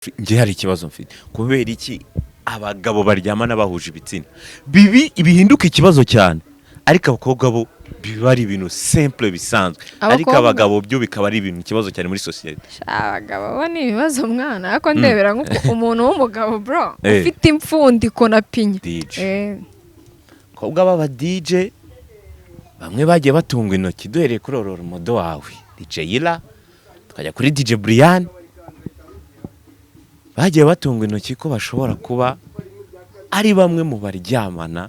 nge hari ikibazo mfite kubera iki abagabo baryamana bahuje ibitsina bibi bihinduka ikibazo cyane ariko abakobwa bo biba ari ibintu simple bisanzwe ariko abagabo byo bikaba ari ibintu ikibazo cyane muri society. Abagabo bo ni ibibazo mwana ariko ndebera umuntu w'umugabo bro ufite impfundiko na pinya. Kobwa baba DJ bamwe bagiye batunga intoki duhereye kuri Aurore modo wawe DJ Ila tukajya kuri DJ Brian bagiye batunga intoki ko bashobora kuba ari bamwe mu baryamana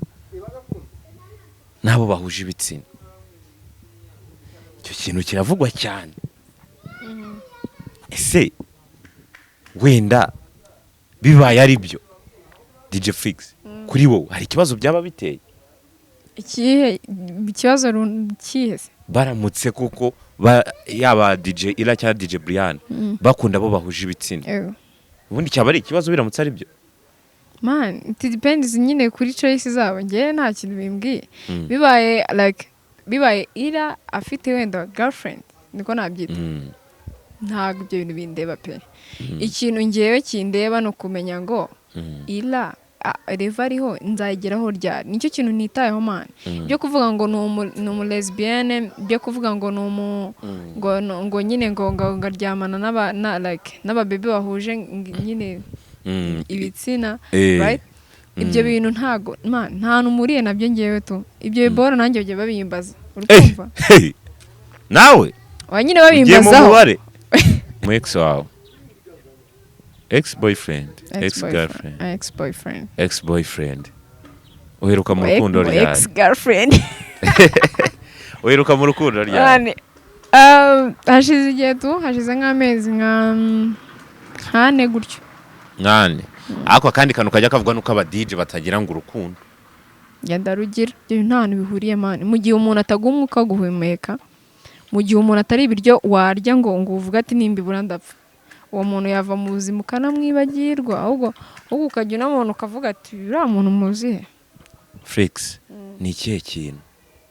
nabo bahuje ibitsina. Icyo kintu kiravugwa cyane. Ese wenda bibaye ari byo DJ Fix kuri wowe hari ikibazo byaba biteye? Ikibazo kihese baramutse kuko yaba DJ Ila cyangwa DJ Brian bakunda bo bahuje ibitsina. Ubundi cyaba ari ikibazo biramutse ari byo? Man, it depends nyine kuri choice zabo. Ngiye nta kintu bimbwiye. Bibaye Ila afite wenda girlfriend niko nabyita. Ntago ibyo bintu bindeba pe. Ikintu ngiyewe kindeba no kumenya ngo Ila reva ariho nzageraho ryari. Nicyo kintu nitayeho man. Byo kuvuga ngo no lesbienne, byo kuvuga ngo ngo nyine ngo ngaryamana n'aba baby bahuje nyine ibitsina, right? Ibyo bintu ntago man nta numuriye nabyo ngiyewe tu. Ibyo bibora nanjye byo babimbaza. Urumva? Nawe wanyine babimbazaho. Mu ex wawe. Ex-boyfriend, ex-girlfriend, ex-boyfriend. Uheruka mu rukundo ryari? Ex-girlfriend. Uheruka mu rukundo ryari? Hashize igihe tu, hashize nk'amezi nk'ane gutyo. Nk'ane. Ako kandi kantu kajya kavuga nuko aba DJ batagira ngo urukundo. Yandarugira. Ibyo nta hantu bihuriye man. Mu gihe umuntu atagumwa ukaguhumeka, mu gihe umuntu atari ibiryo warya ngo uvuga ati nimbibura ndapfa. Uwo muntu yava mu buzima ukanamwibagirwa ahubwo ukajya n'umuntu ukavuga ati uriya muntu muzihe. Fix ni ikihe kintu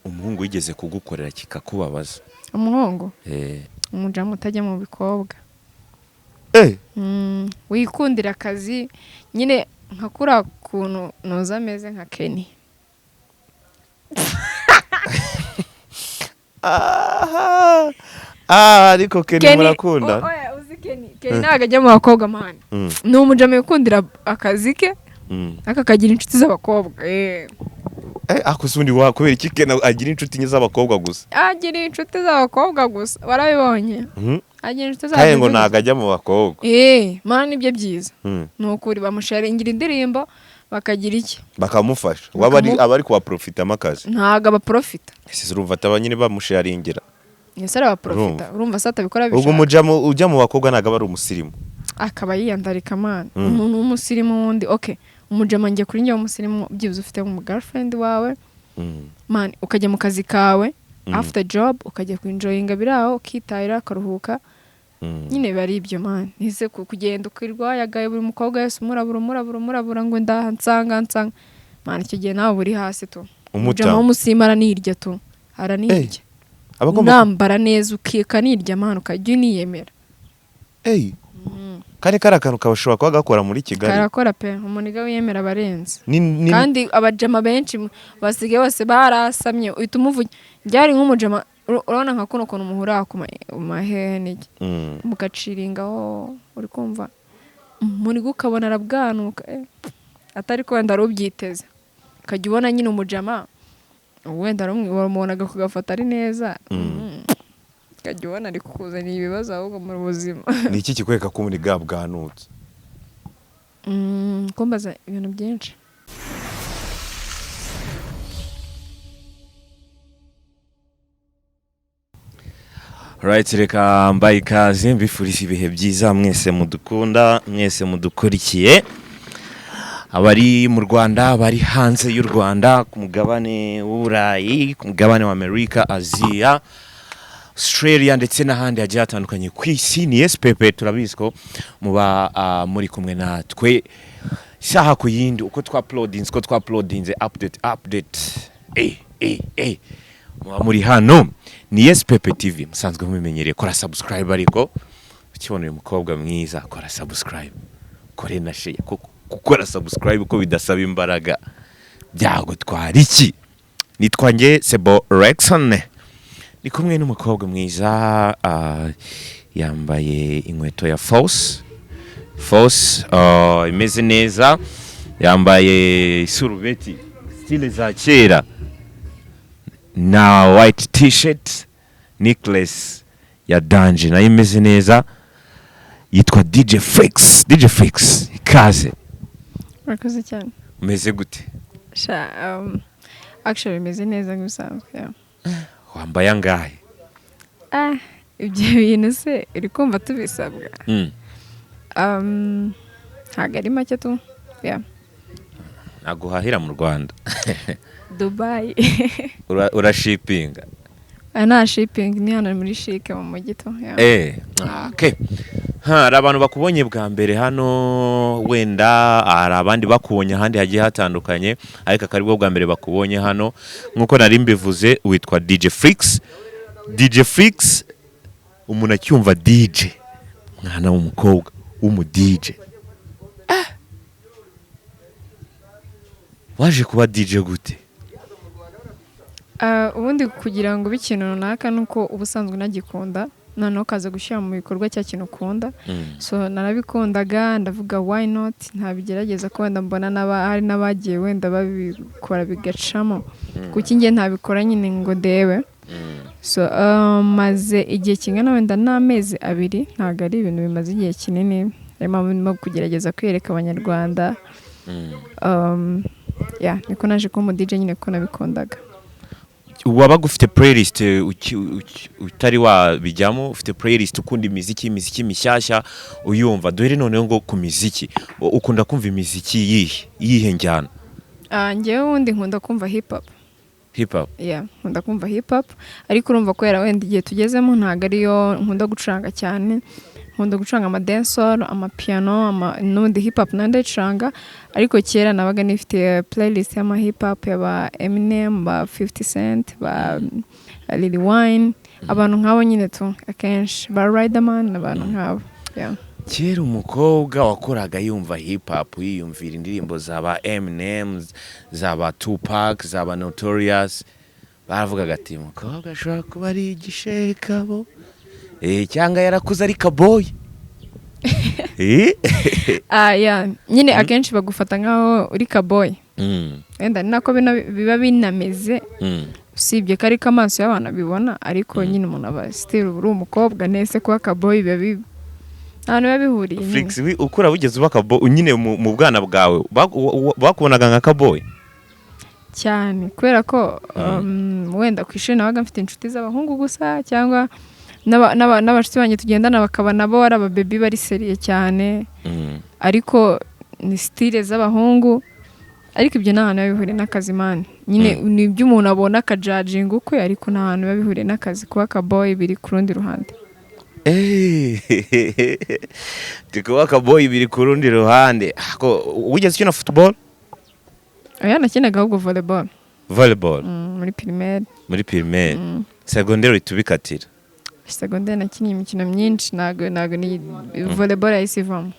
umuhungu yigeze kugukorera kikakubabaza? Umuhungu? Umujama utajya mu bikobwa. Wikundira akazi nyine nkakura kuntu noza ameze nka Kenny. Ariko Kenny murakunda? Kenny ntago ajya mu bakobwa man. Ni umujama wikundira akazi ke akagira inshuti z'abakobwa. Ako sundi kubera iki Kenny agira inshuti z'abakobwa gusa? Agira inshuti z'abakobwa gusa. Warabibonye? Agira inshuti z'abakobwa. Kaye ngo ntago ajya mu bakobwa. Man ibyo byiza. Nukuri bamusharingira indirimbo bakagira iki? Bakamufasha. Abari kuba profita makazi. Ntago aba profita. Ese urumva atabanyine bamusharingira. Yesara aba profita. Urumva sata bikora bishaka. Ubwo umujamo ujya mu bakobwa ntago ari umusirimu. Akaba yiyandarika man. Umuntu w'umusirimu wundi okay. Umujama ngiye kuri njye w'umusirimu byibuze ufite mu girlfriend wawe. Man ukajya mu kazi kawe after job ukajya kwinjoyinga biraho ukitahira akaruhuka. Nyine bari ibyo man. Nise kugenda ukirwa yagaye buri mukobwa wese umurabura ngo nsanga man icyo gihe nawe buri hasi tu. Umujama w'umusimara nirya tu. Aranirya. Nambara neza ukika nirya man ukajya uniyemera. Kare akantu kabashobora kuba gakora muri Kigali. Karakora pe umuniga wiyemera barenze. Kandi abajama benshi basigaye bose barasamye uhita umuvuga byari nk'umujama urabona nka kuno kuntu muhura ku mahehe n'iki mugaciringaho uri kumva muri gukabona arabwanuka atari ko wenda rubyiteze kajya ubona nyine umujama wenda wamubonaga kugafata ari neza kajya ubona ari kukuzanira ibibazo ahubwo mu buzima. Ni iki kikwereka ko muri bwanutse? Kumbaza ibintu byinshi. Right, reka mbaye ikaze mbifurije ibihe byiza mwese mudukunda mwese mudukurikiye abari mu Rwanda abari hanze y'u Rwanda ku mugabane w'Uburayi ku mugabane wa Amerika, Asia, Australia ndetse n'ahandi hagiye hatandukanye ku isi. Ni SPP turabizi ko muba muri kumwe natwe shaha ku yindi uko twauploadinze update muba muri hano. Ni SPP TV musanzwe mumenyereye kora subscribe ariko ukibona uyu mukobwa mwiza kora subscribe, kore na share. Gukora subscribe uko bidasaba imbaraga byagutwara iki? Nitwa nge Sebo Rexon, ni kumwe n'umukobwa mwiza yambaye inkweto ya Force imeze neza, yambaye surubeti style za kera na white t-shirt, necklace ya danje nayo imeze neza, yitwa DJ Flix. Ikaze. Murakoze cyane. Umeze gute? Actually imeze neza gusanzwe. Wambaye angahe? Ibyo bintu se uri kumva tubisabwa? Ntabwo ari make tu. Naguhahira mu Rwanda. Dubai. Urashipinga? Nta shipping, ni hano muri shike mu mujyi to. Okay. Hari abantu bakubonye bwa mbere hano, wenda hari abandi bakubonye ahandi hagiye hatandukanye, ariko akari bwo bwa mbere bakubonye hano. Nkuko nari mbivuze, witwa DJ Flix. Umuntu acyumva DJ, mwana w'umukobwa w'umu DJ. Waje kuba DJ gute? Ubundi kugira ngo bikintu runaka nuko ubusanzwe nagikunda, noneho kaza gushyira mu bikorwa cya kintu ukunda. So narabikundaga, ndavuga why not, ntabigerageza ko wenda mbona hari n'abagiye wenda babikora bigacamo, kuki ngiye ntabikora nyine ngo ndebe. So maze igihe kingana wenda n'amezi 2, ntabwo ari ibintu bimaze igihe kinini, arimo kugerageza kwereka abanyarwanda. Niko naje ko mu DJ nyine ko nabikundaga. Wabaga ufite playlist utari wabijyamo, ufite playlist ukunda imiziki mishyashya uyumva? Duhere noneho ngo ku miziki, ukunda kumva imiziki yihe njyana? Ngewe wundi nkunda kumva hip hop. Nkunda kumva hip hop, ariko urumva ko yara wenda igihe tugezemo ntabwo ariyo nkunda gucuranga cyane. Nkunda gucuranga ama dancehall, ama piano, n'undi hip hop ndayicuranga, ariko kera nabaga nifite playlist y'ama hip hop y'aba Eminem, ba 50 Cent, ba Lil Wayne, abantu nk'abo nyine tu akenshi ba Riderman, abantu nk'abo. Kera umukobwa wakoraga yumva hip hop, yiyumvira indirimbo zaba Eminem, zaba Tupac, zaba Notorious, baravugaga ati umukobwa ashobora kuba ari igishekabo, cyangwa yarakuze ari kaboy. Nyine akenshi bagufata nkaho uri kaboy. Wenda nako biba binameze, usibye ko ariko amaso y'abantu bibona, ariko nyine umuntu aba still uri umukobwa nese kuba kaboy biba ahantu babihuriye. Flix, ukura bugeze uba kaboy nyine mu bwana bwawe bakubonaga nka kaboy cyane, kubera ko wenda ku ishuri nabaga mfite inshuti z'abahungu gusa, cyangwa n'abashuti banjye tugendana bakaba nabo ari ababebi bari seriye cyane, ariko ni style z'abahungu. Ariko ibyo nta hantu bihuriye n'akazi man, nyine ni ibyo umuntu abona akajudging ukwe, ariko nta hantu bihuriye n'akazi. Kuba kaboy biri ku rundi ruhande. Kuba kaboy biri ku rundi ruhande. Wigeze ukina football? Nakinaga ahubwo volleyball. Muri primaire. Secondaire tubikatira? Secondaire nakinnye imikino myinshi, ntago ni volleyball ayisivamo.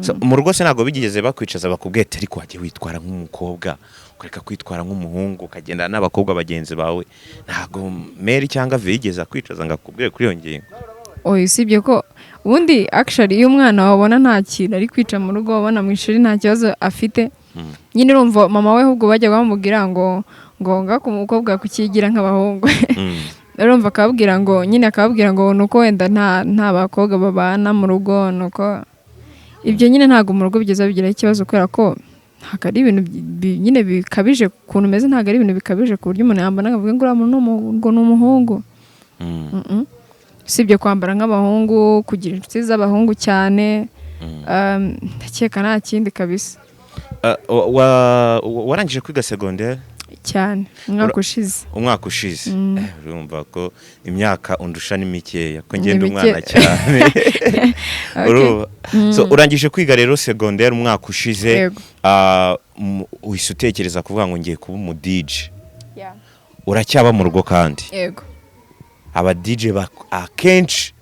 So mu rugo se ntago bigeze bakwicaza bakubwete ariko wagiye witwara nk'umukobwa, ukareka kwitwara nk'umuhungu, ukagenda n'abakobwa bagenzi bawe? Ntago Mary cyangwa Vigeze kwicaza ngakubwire kuri iyo ngingo? Usibye ko ubundi actually iyo umwana wabona nta kintu ari kwica mu rugo, wabona mu ishuri nta kibazo afite, nyine urumva mama we ahubwo bajya bamubwira ngo ngaka umukobwa kukigira nk'abahungu. Urumva akababwira ngo nuko wenda nta bakobwa babana mu rugo, nuko ibyo nyine ntago mu rugo bigeze bigira ikibazo, kubera ko ntago ari ibintu nyine bikabije ukuntu umeze, ntago ari ibintu bikabije ku buryo umuntu yambana akavuga ngo uriya muntu ni umuhungu. Usibye kwambara nk'abahungu, kugira inshuti z'abahungu cyane, ndakeka nta kindi kabisa. Warangije kwiga secondaire? Cyane, umwaka ushize. Urumva ko imyaka undusha ni mikeya, ko ngenda umwana cyane. So urangije kwiga rero secondaire umwaka ushize, uhise utekereza kuvuga ngo ngiye kuba umu DJ. Uracyaba mu rugo kandi? Yego. Aba DJ akenshi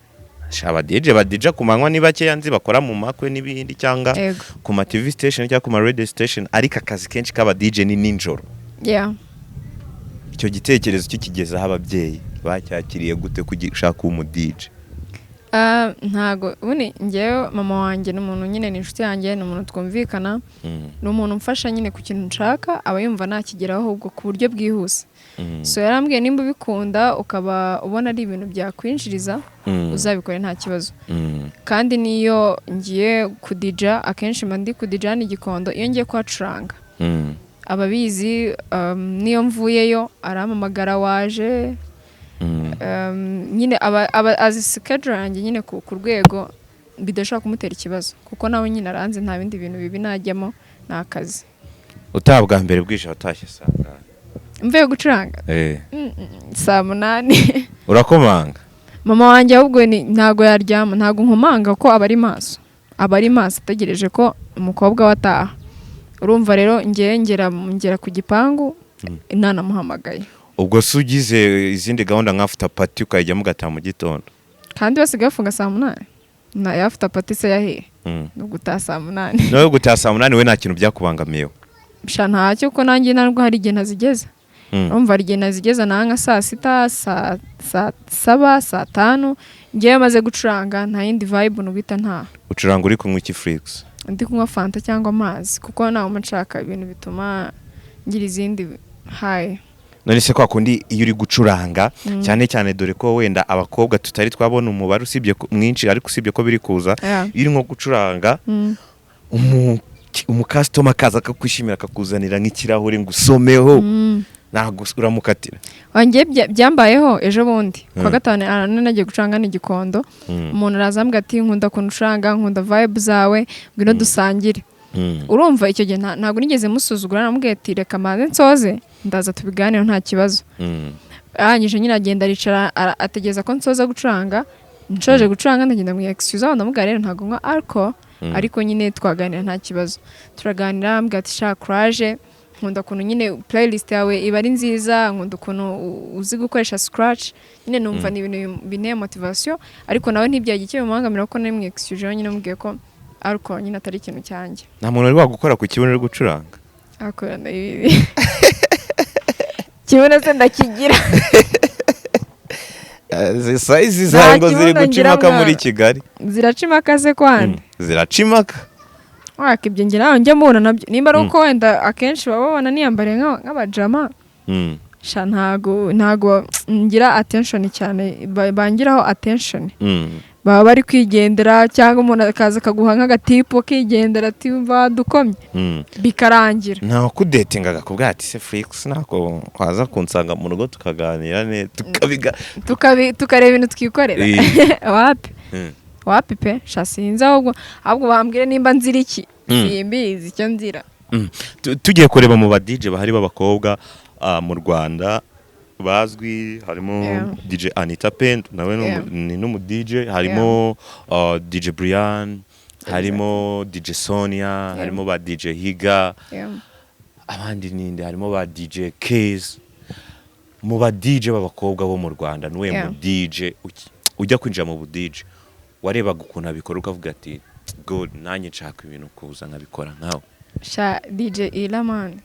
aba DJ badija ku manywa ni bakeya nzi bakora mu makwe n'ibindi cyangwa Yego. ku ma TV station cyangwa ku ma radio station ariko akazi kenshi k'aba DJ ni ninjoro. Yeah. Icyo gitekerezo cyo kigezaho ababyeyi bacyakiriye gute gushaka umu DJ? Ntago ubone ngewe mama wanjye ni umuntu nyine ni inshuti yanjye, ni umuntu twumvikana, ni umuntu umfasha nyine ku kintu nshaka aba yumva nakigeraho ahubwo ku buryo bwihuse. So yarambwiye nimba ubikunda ukaba ubona ari ibintu byakwinjiriza uzabikore nta kibazo. Kandi niyo ngiye kudija akenshi mba ndi kudija n'igikondo iyo ngiye kwacuranga. Ababizi niyo mvuyeyo arampamagara waje nyine azi schedule yanjye nyine ku rwego bidashobora kumutera ikibazo kuko nawe nyine aranze nta bindi bintu bibi najyamo n'akazi. Utabwa mbere bwije watashye sanga mvuye gucuranga saa 8 urakomanga. Mama wanjye ahubwo ntago yaryama, ntago nkomanga ko aba ari maso ategereje ko umukobwa wataha. Urumva rero ngera ku gipangu nanamuhamagaye. Ubwo sugize izindi gahunda nka after party ukajya mugataha mu gitondo kandi basigaye bafunga saa 8 na after party se yahe no gutaha saa 8 no gutaha saa 8 we nta kintu byakubangamiyeho bisha ntacyo ko nanjye narwo hari igihe nazigeza. Urumva hari igihe nazigeza nanga saa 6 saa 7 saa 5 ngiye maze gucuranga nta yindi vibe nubita nta ucuranga uri kunywa iki Flix? Ndi kunywa fanta cyangwa amazi kuko nawe nshaka ibintu bituma ngira izindi haye. None se kwa kundi iyo uri gucuranga cyane cyane dore ko wenda abakobwa tutari twabona umubare usibye mwinshi ariko usibye ko biri kuza iri nko gucuranga customer kaza akakwishimira akakuzanira nk'ikirahure ngo usomeho ntago uramukatira. Wanjye byambayeho ejo bundi kwa gatanu nagiye gucuranga n'igikondo umuntu arazambwa ati nkunda kuncuranga nkunda vibe zawe ngwino dusangire. Urumva icyo gihe ntago nigeze musuzugura namubwiye ati reka maze nsoze ndaza tubiganira nta kibazo. Arangije nyine agenda aricara ategeza ko nsoza gucuranga nshoje gucuranga ndagenda mu excuse ndamubwira rero ntago nkwa alcohol ariko nyine twaganira nta kibazo. Turaganira ambwira ati sha courage nkunda kuntu nyine playlist yawe iba ari nziza nkunda kuntu uzi gukoresha scratch nyine numva ni ibintu bine motivation ariko nawe ntibyagiye bimuhangamira ko nari mu excuse nyine mubwiye ko alcohol nyine atari ikintu cyanjye. Nta muntu ari wagukora ku kibuno uri gucuranga akorana ibi kibuno se ndakigira size zango ziri gucimaka muri Kigali ziracimaka se kwande ziracimaka wakibye ngira njye mubona nabyo nimba ari uko wenda akenshi baba babona niyambare nk'abajama sha ntago ngira attention cyane bangiraho attention baba bari kwigendera cyangwa umuntu akaza akaguha nk'agatipo kigendera ati mva dukomye bikarangira. Nta kudetingaga kubwa ati se Flix nako kwaza kunsanga mu rugo tukaganira ne tukareba ibintu twikorera wapi pe shasinza ahubwo bambwire nimba nzira iki simbizi icyo nzira. Tugiye kureba mu ba DJ bahari b'abakobwa mu Rwanda bazwi harimo DJ Anita Pendo nawe ni n'umu DJ harimo DJ Brian harimo DJ Sonia harimo ba DJ Higa abandi ninde harimo ba DJ Case. Mu ba DJ b'abakobwa bo mu Rwanda niwe mu DJ ujya kwinjira mu DJ warebaga ukuntu abikora ukavuga ati god nanjye nshaka ibintu kuza nkabikora nkawe? Sha DJ Ila man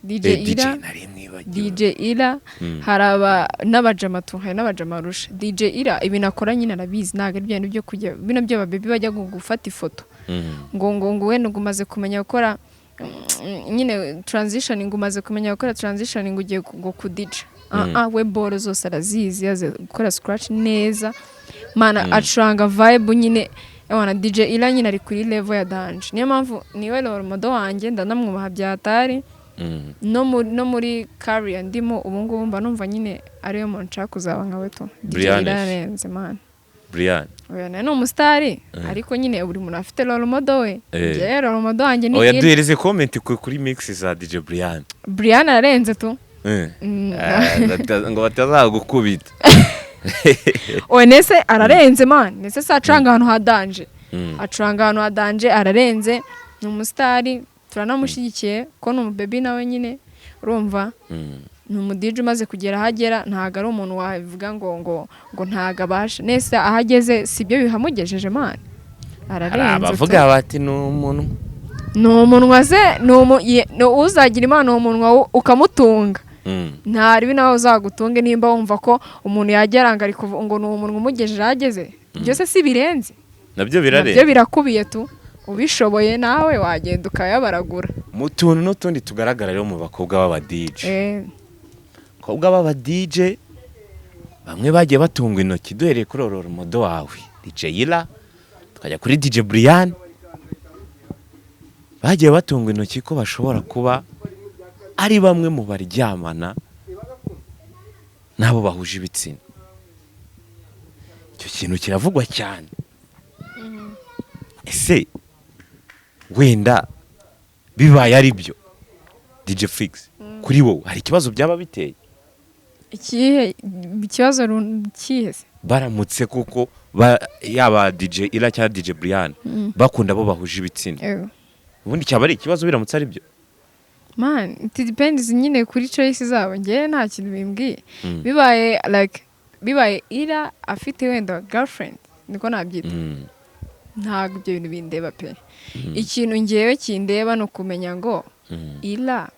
DJ Ila haraba n'abajama hari n'abajama rusha. DJ Ila ibintu akora nyine arabizi ntago ari byantu byo kujya bino byo babebi bajya gufata ifoto ngo we ngumaze kumenya gukora nyine transition ngumaze kumenya gukora transition ngugiye ku DJ we boro zose arazizi yaze gukora scratch neza mana acuranga vibe nyine Ewana DJ Ila nyine ari kuri level ya danje. Niyo mpamvu niwe role model wanjye ndanamwubaha byatari no muri career ndimo ubu ngubu mba numva nyine ariyo muntu nshaka kuzaba nkawe to. DJ Ila arenze man. Brian oya ni umusitari ariko nyine buri muntu afite role model we. Je role model wanjye ni oya duhereze comment kuri mix za DJ Brian arenze to. Ngo batazagukubita. Oye nese ararenze man nese sacanga ahantu hadanje acuranga ahantu hadanje ararenze ni umusitari turanamushyigikiye ko ni umubebi nawe nyine urumva ni umudije umaze kugera ahagera ntago ari umuntu wavuga ngo ntago abasha nese ahageze sibyo bihamugejeje man ararenze abavuga bati ni umuntu se uzagira imana umunwa ukamutunga ntaribi nawe uzagutunge nimba wumva ko umuntu yageranga ari ngo ni umuntu umugejeje ahageze byose si birenze nabyo birarenze nabyo birakubiye tu ubishoboye nawe wagenda ukayabaragura mu tuntu n'utundi tugaragara rero mu bakobwa b'aba DJ abakobwa b'aba DJ bamwe bagiye batunga intoki duhereye kuri oro modo wawe DJ Ira tukajya kuri DJ Brian bagiye batunga intoki ko bashobora kuba ari bamwe mu baryamana nabo bahuje ibitsina icyo kintu kiravugwa cyane ese wenda bibaye ari byo DJ Fix kuri wowe hari ikibazo byaba biteye ikibazo kihese baramutse kuko yaba DJ Ira cyangwa DJ Brian bakunda bo bahuje ibitsina ubundi cyaba ari ikibazo biramutse ari byo man it depends nyine kuri choice zabo ngiye nta kintu bimbwiye bibaye Ira afite wenda girlfriend niko nabyita ntabwo ibyo bintu bindeba pe ikintu ngewe kindeba no kumenya ngo Ira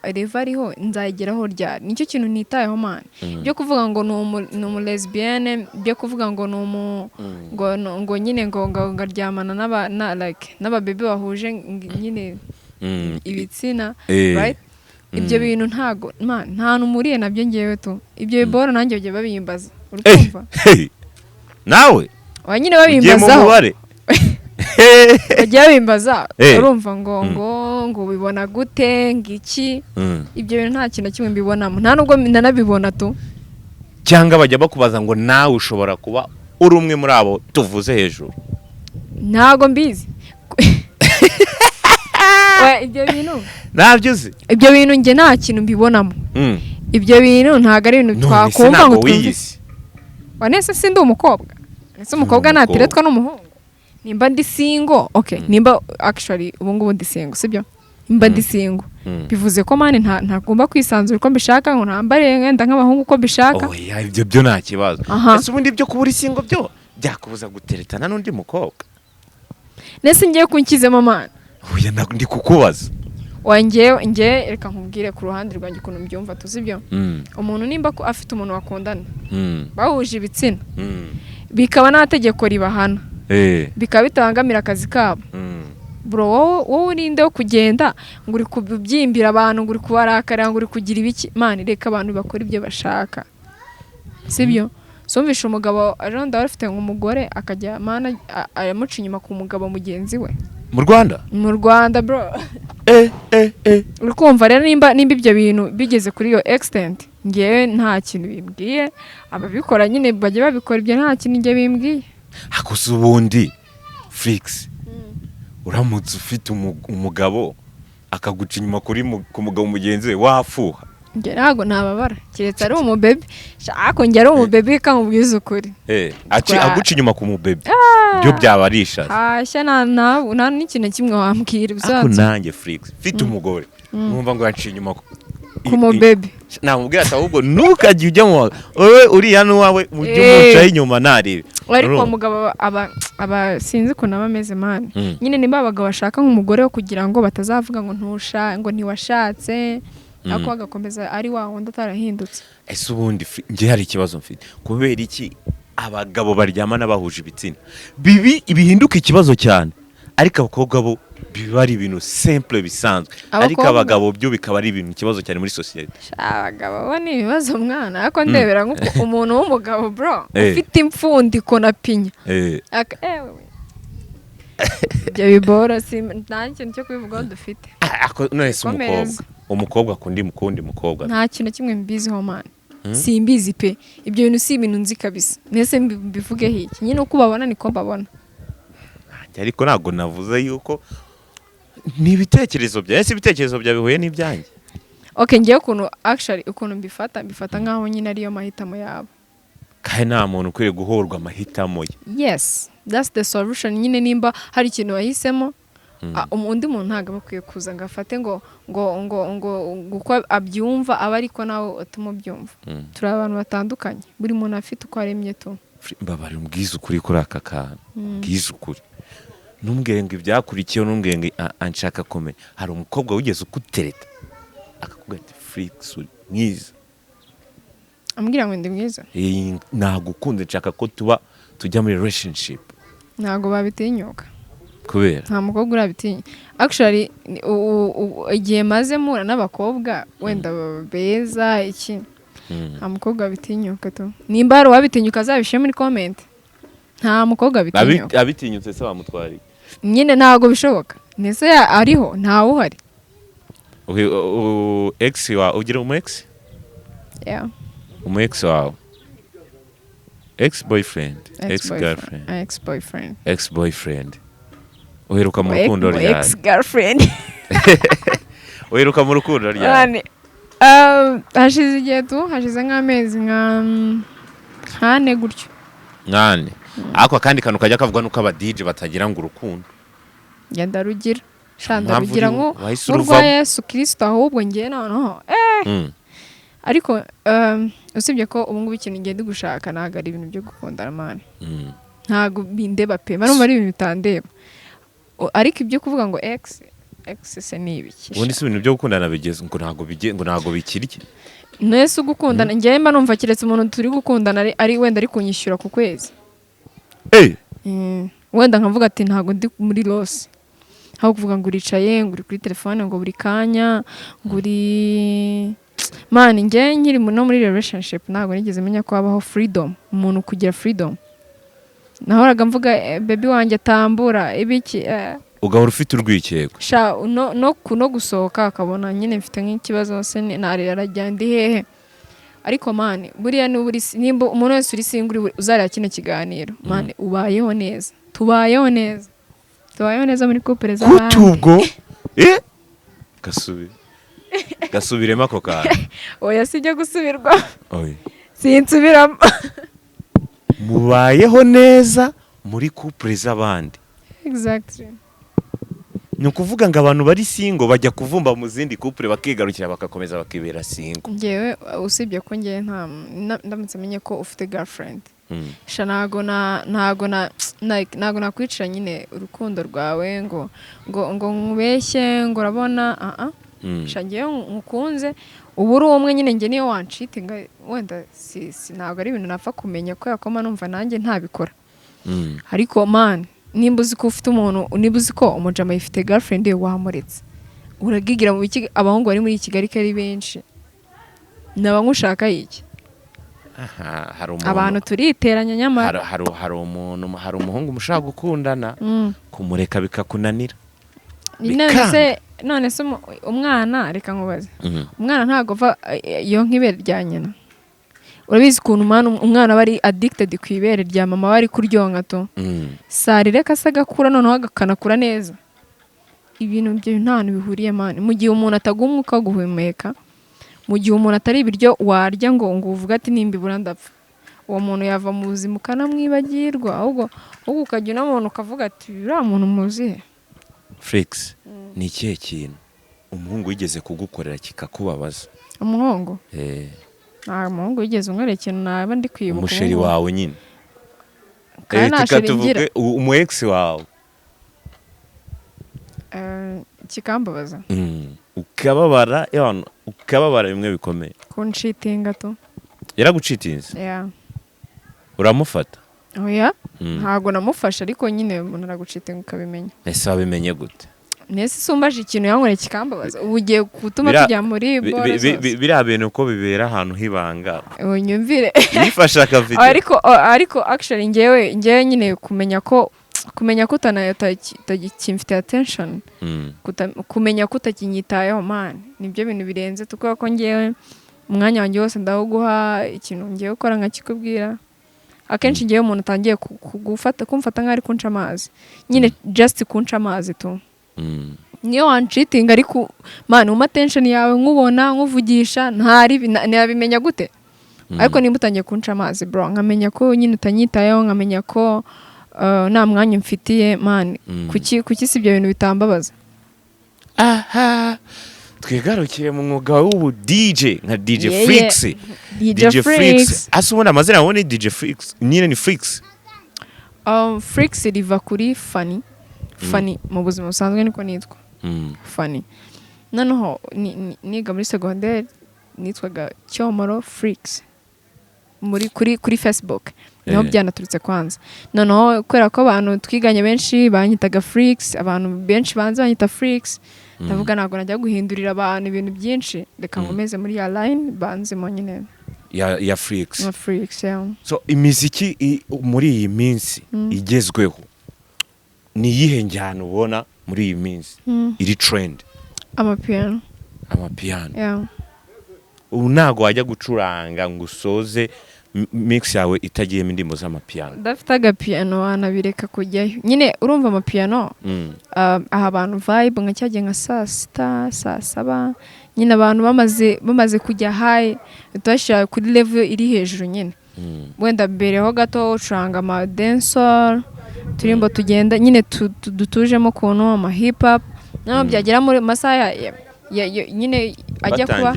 reva ariho nzayigeraho ryari nicyo kintu nitayeho man byo kuvuga ngo ni umu lesbienne byo kuvuga ngo ni ngo nyine ngo ngaryamana n'aba bebe bahuje nyine ibitsina right ibyo bintu ntago man nta numuriye nabyo ngewe tu ibyo bibora nanjye bagiye babimbaza urumva nawe wanyine babimbazaho bagiye babimbaza urumva ngo ubibona gute ngiki ibyo bintu nta kintu kimwe mbibonamo nta nubwo nanabibona tu cyangwa bajya bakubaza ngo nawe ushobora kuba uri umwe muri abo tuvuze hejuru ntago mbizi ibyo bintu ntabyo uzi ibyo bintu nge nta kintu mbibonamo ibyo bintu ntago ari ibintu twakumva ngo twumvise wanese sindi umukobwa ese umukobwa natiretwa n'umuhungu nimba ndi single okay nimba actually ubu ngubu ndi single sibyo nimba ndi single bivuze ko mani ntagomba kwisanzura uko mbishaka ngo ntambare ngenda nk'abahungu uko bishaka oya ibyo byo nta kibazo ese ubundi byo kubura single byo byakubuza guteretana n'undi mukobwa nese ngiye kunkizemo mani oya ndi kukubaza nge reka nkubwire ku ruhande rwanjye ukuntu mbyumva tuzibyo umuntu nimba ko afite umuntu wakundana bahuje ibitsina bikaba nta tegeko ribahana bikaba bitabangamira akazi kabo bro wowe urinde wo kugenda ngo uri kubyimbira abantu ngo uri kubarakarira ngo uri kugira ibiki mani reka abantu bakora ibyo bashaka sibyo sumvisha umugabo ajonda afite umugore akajya mana ayamuca inyuma ku mugabo mugenzi we mu Rwanda bro uri kumva rero nimba ibyo bintu bigeze kuri iyo extent ngewe nta kintu bimbwiye ababikora nyine bajye babikora ibyo nta kintu nge bimbwiye hakusa ubundi Fix uramutse ufite umugabo akaguca inyuma ku mugabo mugenzi we wafuha nge ntago nababara keretse ari umubebe shaka nge ari umubebe kamubwiza ukuri aguca inyuma ku mubebe byo byaba arishaje hashya nta n'ikintu kimwe wambwira ako nanjye Fix mfite umugore numva ngo yaciye inyuma ku mubebe namubwira ati ahubwo ntukajye ujya mu wowe uriya n'uwawe ujye umucaho inyuma ntarebe ariko umugabo aba sinzi ukuntu aba ameze mani nyine niba abagabo bashaka nk'umugore wo kugira ngo batazavuga ngo ngo ntiwashatse ako agakomeza ari wa wundi atarahindutse ese ubundi nge hari ikibazo mfite kubera iki abagabo baryamana bahuje ibitsina bihinduka ikibazo cyane ariko abakobwa bo biba ari ibintu simple bisanzwe ariko abagabo byo bikaba ari ibintu ikibazo cyane muri society abagabo bo ni ibibazo mwana ariko ndebera umuntu w'umugabo bro ufite impfundiko na pinya ibyo bibora nta kintu cyo kubivugaho dufite none se umukobwa akundi mukundi mukobwa nta kintu kimwe mbiziho mani simbizi pe ibyo bintu si ibintu nzi kabisa nese mbivugeho iki nyine uko ubabona niko mbabona ariko ntabwo navuze yuko ni ibitekerezo byawe ese ibitekerezo byawe bihuye n'ibyanjye okay ngiye ukuntu mbifata nkaho nyine ariyo mahitamo yabo kandi nta muntu ukwiye guhorwa amahitamo ye yes that's the solution nyine nimba hari ikintu wahisemo undi muntu ntabwo aba akwiye kuza ngo afate ngo uko abyumva aba ariko nawe utuma ubyumva. Turi abantu batandukanye, buri muntu afite uko aremye tu. Mbabare mbwiza ukuri kuri aka kantu, mbwiza ukuri. Numbwire ngo ibyakurikiyeho, numbwire ngo anshaka kumenya, hari umukobwa wigeze ukutereta akakubwira ati Flix mwiza, ambwira ngo ndi mwiza, nagukunze nshaka ko tujya muri relationship? Ntabwo babitinyuka. Kubera nta mukobwa urabitinya. Actually igihe maze mura n'abakobwa wenda beza iki, nta mukobwa abitinyuka tu. Nimba hari uwabitinyuka azabishyire muri comment. Nta mukobwa abitinyuka. Abitinyutse se bamutwari nyine ntabwo bishoboka. Nese ariho ntawe uhari. Ex wa ugira umu ex? Yeah. Umu ex wawe? Ex boyfriend, ex girlfriend, ex boyfriend. Uheruka mu rukundo ryari? Ex girlfriend. Uheruka mu rukundo ryari? Hashize igihe tu, hashize nk'amezi nk'ane gutyo. Nk'ane? Ako kandi kantu kajya kavuga nuko aba DJ batagira ngo urukundo. Ngenda rugira. Shanda rugira nk'urwa Yesu Kristo, ahubwo ngiye noneho. Ariko usibye ko ubu ngubu ikintu ngende gushaka ntabwo ari ibintu byo gukundana mani. Ntabwo bindeba pe, barumva ari ibintu bitandeba. Ariko ibyo kuvuga ngo ex se ni ibiki? Ubundi si ibintu byo gukundana bigeze ngo ntabwo bikirye. Nese ugukundana ngiye mba numva kiretse umuntu turi gukundana ari wenda ari kunyishyura ku kwezi. Wenda nkavuga ati ntabwo ndi muri loss. Aho kuvuga ngo uricaye ngo uri kuri telefone ngo buri kanya ngo uri mani, ngiye nkiri no muri relationship ntabwo nigeze menya ko habaho freedom, umuntu kugira freedom. Nahoraga mvuga baby wanjye tambura ibiki, ugahora ufite urwikekwe no gusohoka akabona nyine mfite nk'ikibazo se narajya ndi hehe. Ariko mani buriya nimba umuntu wese uri single uzarya kino kiganiro mani, ubayeho neza, tubayeho neza muri couple z'abandi. Kutubwo gasubiremo ako kantu. Oya sijya gusubirwa. Sinsubiramo. Mubayeho neza muri couple z'abandi. Exactly. Ni ukuvuga ngo abantu bari single bajya kuvumba mu zindi couple bakigarukira bakakomeza bakibera single. Ngewe usibye ko ngewe ndamutse menye ko ufite girlfriend, ntago nakwicira nyine urukundo rwawe ngo nkubeshye ngo urabona ngewe nkukunze ubu uri umwe nyine nge niyo wancitinga wenda ntabwo ari ibintu napfa kumenya ko yakoma numva nanjye ntabikora. Ariko man, nimba uzi ko ufite umuntu, niba uzi ko umujama yifite girlfriend wamuretse, uragigira mu biki abahungu bari muri Kigali ko ari benshi, naba nkushaka iki? Abantu turiteranya nyamara hari umuhungu mushaka gukundana kumureka bikakunanira. None se umwana, reka nkubaze, umwana ntago va iyo nk'ibere rya nyina. Urabizi ukuntu umwana aba ari addicted ku ibere rya mama, bari kuryonka to sari reka se agakura noneho agakanakura neza. Ibintu byo nta hantu bihuriye mani. Mu gihe umuntu atagumwuka guhumeka, mu gihe umuntu atari ibiryo warya ngo uvuga ati nimbibura ndapfa, uwo muntu yava mu buzima ukanamwibagirwa, ahubwo ukajya n'umuntu ukavuga ati uriya muntu muzihe. Flix, ni ikihe kintu umuhungu wigeze kugukorera kikakubabaza? Umuhungu? Nta muhungu wigeze unkorera ikintu naba ndi kwibuka. Umusheri wawe nyine? Kandi nta sheri ngira. Umu ex wawe? Kikambabaza. Ukababara bimwe bikomeye. Kunshitinga to. Yaragucitinze? Yeah. Uramufata? Oya, ntago namufasha ariko nyine umuntu aragucitinga ukabimenya. Ese wabimenye gute? Nese sumbaje ikintu yankoreye kikambabaza, ubu ugiye gutuma tujya muri bora. Biriya bintu uko bibera ahantu hibanga. Unyumvire. Yifasha akavide. Ariko actually ngewe nyine kumenya ko utakimfite attention, kumenya ko utakinyitayeho man, nibyo bintu birenze tukora ko ngewe umwanya wanjye wose ndaguha ikintu ngewe ukora nkakikubwira. Akenshi ngewe umuntu atangiye kumfata nk'ari kunca amazi nyine, just kunca amazi tu. Niyo wancitinga ariko man uma attention yawe nkubona nkuvugisha ntabimenya gute. Ariko nimba utangiye kunca amazi bro, nkamenya ko nyine utanyitayeho, nkamenya ko nta mwanya mfitiye man kuki si ibyo bintu bitambabaza. aha twigarukiye mu mwuga w'ubu DJ nka DJ Yeah, Freaks DJ Freaks. asa ubona amazina yawe ni DJ Freaks nyine ni Freaks. Freaks riva kuri Fanny. Fanny mu buzima busanzwe niko nitwa. Fanny. Noneho niga muri secondaire nitwaga Cyomoro Freaks. Kuri Facebook. Niho byanaturutse kwanza. Noneho kubera ko abantu twiganye benshi banyitaga Freaks, abantu benshi banze banyita Freaks. Ndavuga ntabwo najya guhindurira abantu ibintu byinshi, reka ngomeze muri ya line banzemo nyine ya Freaks. Ma Freaks, yeah. So imiziki muri iyi minsi igezweho ni yihe njyana ubona muri iyi minsi iri trend? Amapiano. Yeah. Ubu ntago wajya gucuranga ngo usoze mix yawe itagiyemo indirimbo z'amapiano. Dafite agapiano wanabireka kujyayo. Nyine urumva amapiano aha abantu vibe nka cyagiye nka saa 6 saa 7 nyine abantu bamaze kujya high twashaka kuri level iri hejuru nyine. Wenda mbere ho gato ucuranga ama dancehall turimbo tugenda nyine dutujemo kuntu ama hip hop naho byagera muri masaha nyine ajya kuba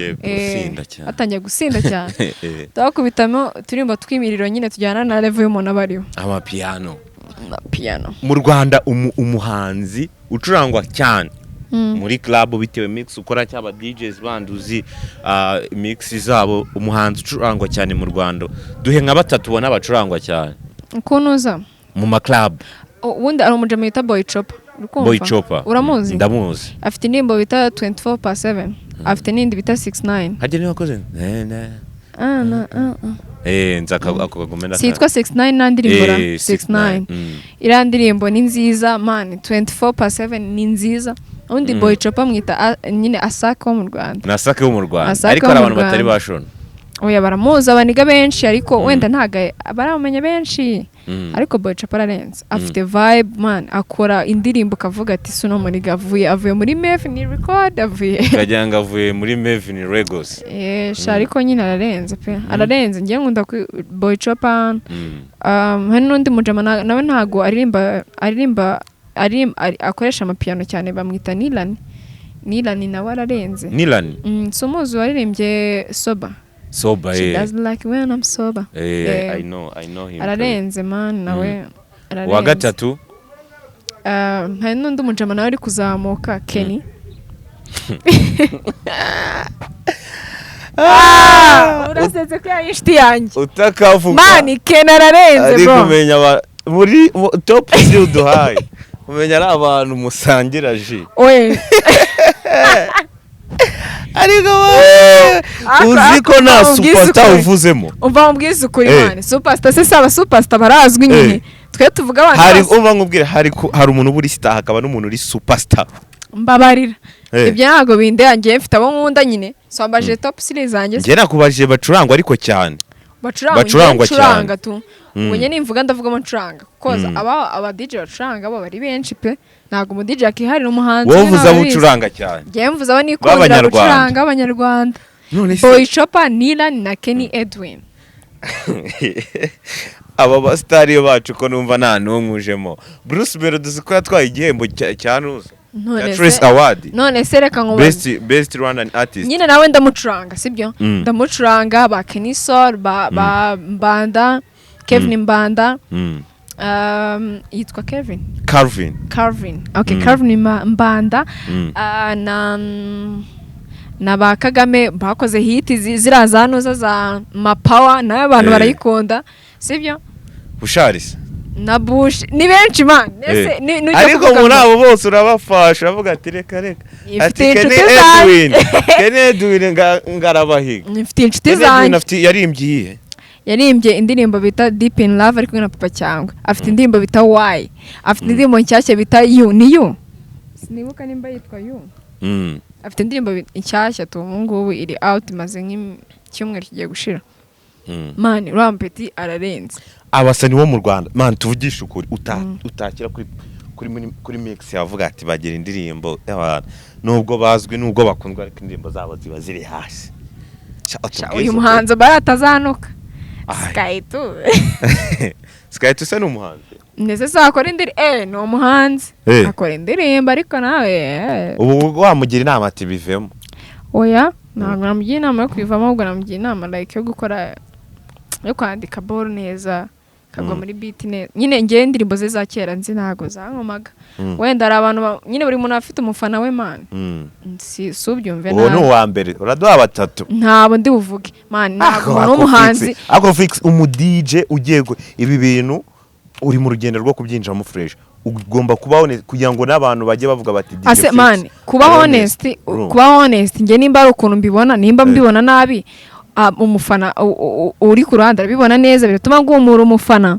atangiye gusinda cyane twakubitamo turimbo twimiriro nyine tujyana na level y'umuntu abariho. Amapiano mu Rwanda umuhanzi ucurangwa cyane muri club bitewe mix ukora cyaba DJs banduzi mix zabo umuhanzi ucurangwa cyane mu Rwanda duhe nka batatu bona bacurangwa cyane kunuza mu ma club. Ubundi ari umujama yita Boy Chopper. Boy Chopper uramuzi? Ndamuzi. Afite indirimbo bita 24/7. Afite n'indi bita 69. Hajye niyo wakoze nzaka akogomenda sitwa 69 n'andirimbo 69 ira ndirimbo ni nziza man 24/7 ni nziza. Undi Boy Chopper mwita nyine Asaka wo mu Rwanda. Nasaka wo mu Rwanda ariko abantu batari bashona. Oya baramuza abaniga benshi ariko wenda ntaga baramenya benshi ariko Boy Chopper arenze afite vibe man akora indirimbo kavuga ati suno muri gavuye avuye muri Mevin record avuye kajyanga avuye muri Mevin Lagos ariko nyine ararenze pe ararenze ngiye nkunda Boy Chopper hari n'undi mujama nawe ntago aririmba akoresha amapiano cyane bamwita Nilani nawe ararenze. Nilani sumuzi waririmbye Sober. She doesn't like when I'm sober. I know him. Ararenze man nawe. Wa gatatu hari n'undi mujama nawe ari kuzamuka Kenny. Urasetse ko yishiti yanjye. Utakavuga. Man Kenny ararenze bro. Ari kumenya muri top z'u duhaye. Kumenya ari abantu musangira ji. Oye. Ariko uzi ko na superstar uvuzemo umva mbwiza ukuri mane superstar se saba superstar barazwi nyine twe tuvuga abantu hari umva nkubwira hari umuntu buri star hakaba n'umuntu uri superstar mbabarira ibyo ntago binde ngiye mfite abo nkunda nyine sombaje top series zanjye ngiye nakubajije bacurangwa ariko cyane bacurangwa cyane ubonye nimvuga ndavuga amacuranga koza aba DJ bacuranga abo bari benshi pe ntago mu DJ akiharira umuhanzi wowe uvuza bucuranga cyane ngiye mvuza abo nikundira gucuranga abanyarwanda Boy Chopper Nilani na Kenny Edwin aba bastari bacu ko numva nta n'umujemo Bruce Melody ko yatwaye igihembo cya Nuza Trace Award none se reka ngo best Rwandan artist nyine nawe ndamucuranga sibyo ndamucuranga ba Kenny Soul ba Mbanda Kevin Mbanda yitwa Calvin okay Calvin Mbanda na ba Kagame bakoze hit zirazanuza za Mapower nawe abantu barayikunda sibyo Busharisa na Bush ni benshi man ariko muri abo bose urabafasha avuga ati reka ati Kenny Edwin ngarabahiga mfite inshuti zanjye yarimbye indirimbo bita Deep in Love ariko na Papa cyangwa afite indirimbo bita Why afite indirimbo nshyashya bita You sinibuka nimba yitwa You afite indirimbo nshyashya tu ngubu iri out maze nk'icyumweru kigiye gushira man Rampeti ararenze abasani bo mu Rwanda man tuvugisha ukuri utakira kuri mix yavuga ati bagira indirimbo y'abantu nubwo bazwi nubwo bakundwa ariko indirimbo zabo ziba ziri hasi uyu muhanzi baratazanuka Sky se n'umuhanzi ndetse se akora indirimbo ni umuhanzi akora indirimbo ariko nawe ubu wamugira inama ati bivemo oya ntabwo namugira inama yo kwivamo ahubwo namugira inama like yo gukora yo kwandika ball neza kagwa muri beat neza nyine ngiye indirimbo ze za kera nzi ntago zankomaga wenda ari abantu nyine buri muntu afite umufana we man si subyumve nawe uwo ni uwa mbere uraduha batatu ntabo ndi buvuge man ntabwo umuntu w'umuhanzi ako fix umu DJ ugiye ibi bintu uri mu rugendo rwo kubyinjiramo fresh ugomba kuba honest kugira ngo n'abantu bajye bavuga bati DJ ase man kuba honest nge nimba ari ukuntu mbibona nimba mbibona nabi umufana uri ku ruhande arabibona neza biratuma ngumura umufana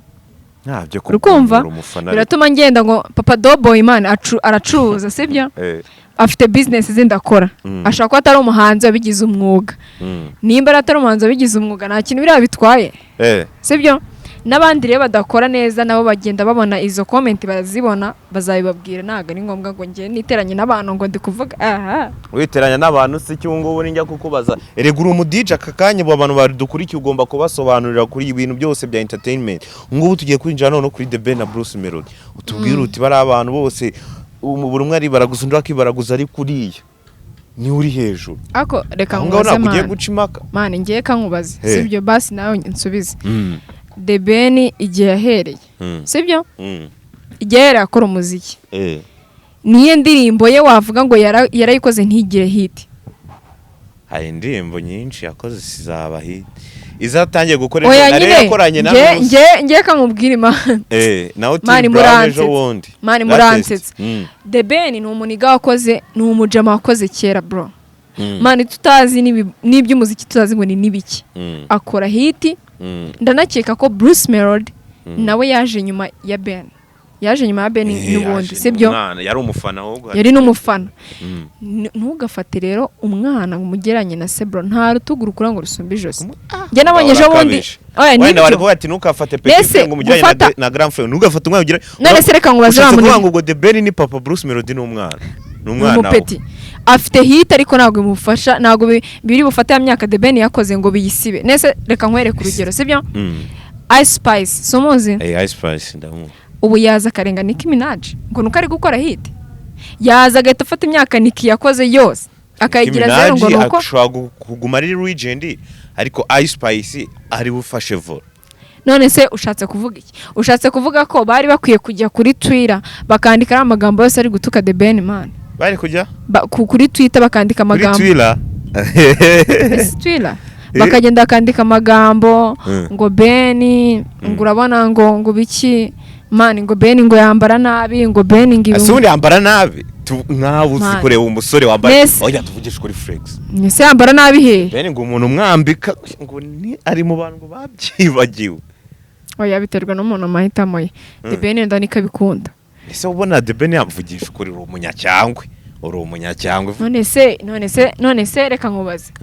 ntabyo kumva biratuma ngenda ngo papa Doughboy man aracuruza sibyo afite business zindi akora ashaka ko atari umuhanzi wabigize umwuga nimba atari umuhanzi wabigize umwuga nta kintu biriya bitwaye sibyo n'abandi rero badakora neza nabo bagenda babona izo comment barazibona bazabibabwira ntago ari ngombwa ngo ngiye niteranye n'abantu ngo ndi kuvuga witeranya n'abantu se cyungo ubu ninjya kukubaza eregura umu DJ akakanye bo abantu badukurikiye ugomba kubasobanurira kuri ibintu byose bya entertainment ngubu tugiye kwinjira none kuri The Ben na Bruce Melody utubwira uti bari abantu bose buri umwe ari baraguza undi akibaraguza ari kuriya ni uri hejuru ako reka nkubaze ugiye guca impaka man ngiye kankubaze sibyo basi nawe nsubize The Ben igihe yahereye sibyo igihe yahereye akora umuziki niyo ndirimbo ye wavuga ngo yarayikoze ntigire hit hari indirimbo nyinshi yakoze zizaba hit izatangiye gukorera nari yakoranye na ngiye kamubwira imana nawe utibraje wundi mani muransetse The Ben ni umuniga wakoze ni umujama wakoze kera bro mani tutazi n'iby'umuziki tutazi ngo ni nibiki akora hit ndanakeka ko Bruce Melody nawe yaje nyuma ya Ben n'ubundi sibyo yari umufana ahubwo yari n'umufana ntugafate rero umwana umugeranye na Sebro nta rutuguru kura ngo rusumbe ijosi njye nabonye ejo bundi wenda wari kuvuga ati ntukafate Petit ngo umugeranye na Grand Frère ntugafate umwana ugira none se reka ngubaze bamuvuga ngo The Ben ni papa Bruce Melody n'umwana Petit afite hit ariko ntabwo imufasha ntabwo biri bufate ya myaka The Ben yakoze ngo biyisibe nese reka nkwere ku rugero sibyo Ice Spice somuzi Ice Spice ndamu ubu yaza akarenga Nicki Minaj ngo nuko ari gukora hit yaza agahita afata imyaka Nicki yakoze yose akayigira zero ngo nuko ashobora kuguma ari legend ariko Ice Spice ari bufashe vol none se ushatse kuvuga iki ushatse kuvuga ko bari bakwiye kujya kuri Twitter bakandika amagambo yose ari gutuka The Ben man bari kujya kuri Twitter bakandika amagambo kuri Twitter bakagenda bakandika amagambo ngo Ben ngo urabona ngo biki man ngo Ben ngo yambara nabi ngo Ben ngo asundi yambara nabi nkaho uzikoreye umusore wambaye oya tuvugisha kuri flex nese yambara nabi he Ben ngo umuntu umwambika ngo ni ari mu bantu babyibagiwe oya biterwa n'umuntu amahitamo ye The Ben ndanika bikunda ese ubona The Ben yavugisha kuri umunyacyangwe uri umunyacyangwe none se reka nkubaze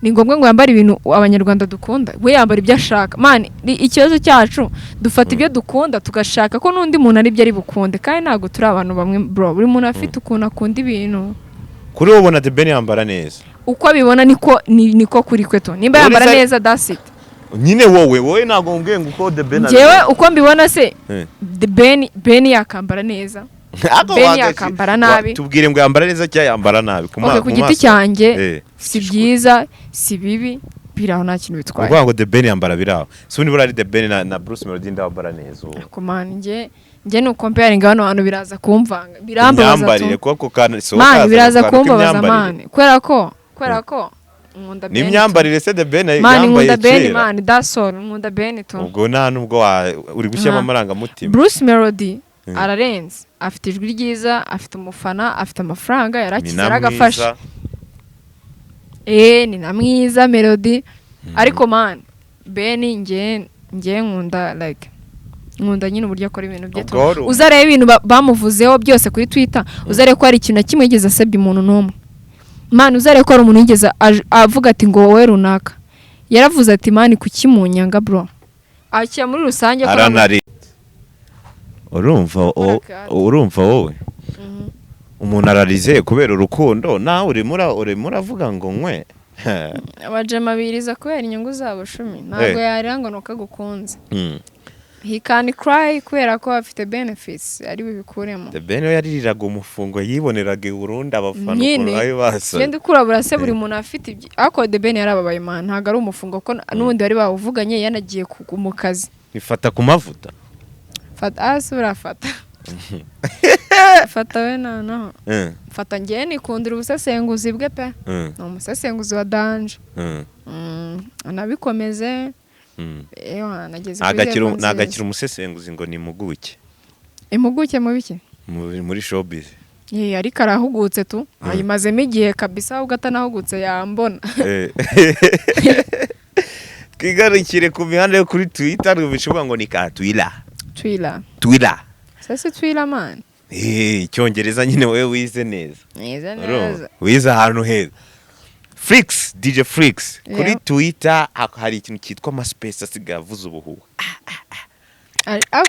ni ngombwa ngo yambare ibintu abanyarwanda dukunda we yambara ibyo ashaka man ikibazo cyacu dufata ibyo dukunda tugashaka ko n'undi muntu ari byo ari bukunde kandi ntabwo turi abantu bamwe bro buri muntu afite ukuntu akunda ibintu kuri ubona The Ben yambara neza uko abibona niko kuri kweto nimba yambara neza that's it nyine wowe ntabwo mbwiye ngo uko The Ben njyewe uko mbibona se The Ben yakambara neza Ben yakambara nabi tubwire ngo yambara neza cyangwa yambara nabi ku giti cyanjye si byiza si bibi biraho nta kintu bitwaye uvuga ngo The Ben yambara biraho so ni burari The Ben na Bruce Melody ndabara neza komana njye no comparing hano hantu biraza kumvanga birambaza tu man biraza kumbabaza man kwera ko nkunda Ben n'imyambarire se The Ben yambaye nkunda Ben man that's all nkunda Ben tu ubwo nta nubwo uri gushyira amaranga mutima Bruce Melody ararenze afite ijwi ryiza afite umufana afite amafaranga yarakize aragafasha ni na mwiza Melody ariko man Ben nge nkunda like nkunda nyine uburyo akora ibintu bye uzareba ibintu bamuvuzeho byose kuri Twitter uzareba ko hari ikintu kimwe yigeze asebya umuntu n'umwe man uzareba ko hari umuntu yigeze avuga ati ngo wowe runaka yaravuze ati man kukimunyanga bro akiya muri rusange ko urumva wowe umuntu ararize kubera urukundo nawe urimo uravuga ngo nkwe abajema biriza kubera inyungu zabo 10 ntabwo yarira ngo nuko agukunze he can cry kubera ko afite benefits ari bibikuremo. The Ben yaririraga umufungo yiboneraga i Burundi abafana Nyine, ukuntu bari basa. Genda kurabura se buri muntu afite ako The Ben yarababaye man ntago ari umufungo ko n'ubundi bari bawuvuganye yanagiye mu kazi. Ifata ku mavuta. Fata asura fata. Fata we no. Fata ngiye nikundira ubusesenguzi bwe pe. No umusesenguzi wa danje. Anabikomeze. Ewa nageze kuri nagakira umusesenguzi ngo ni muguke. Imuguke mu biki? Muri showbiz. Ariko arahugutse tu. Ayimazemo igihe kabisa ugatanahugutse yambona. Twigarukire ku mihanda yo kuri Twitter bishoboka ngo ni ka Twitter. Sasa Twitter man. Icyongereza nyine wewe wize neza. Neza. Wize ahantu heza. Freaks, DJ Freaks. Kuri Twitter hari ikintu cyitwa ama space asigavuza ubuhuha.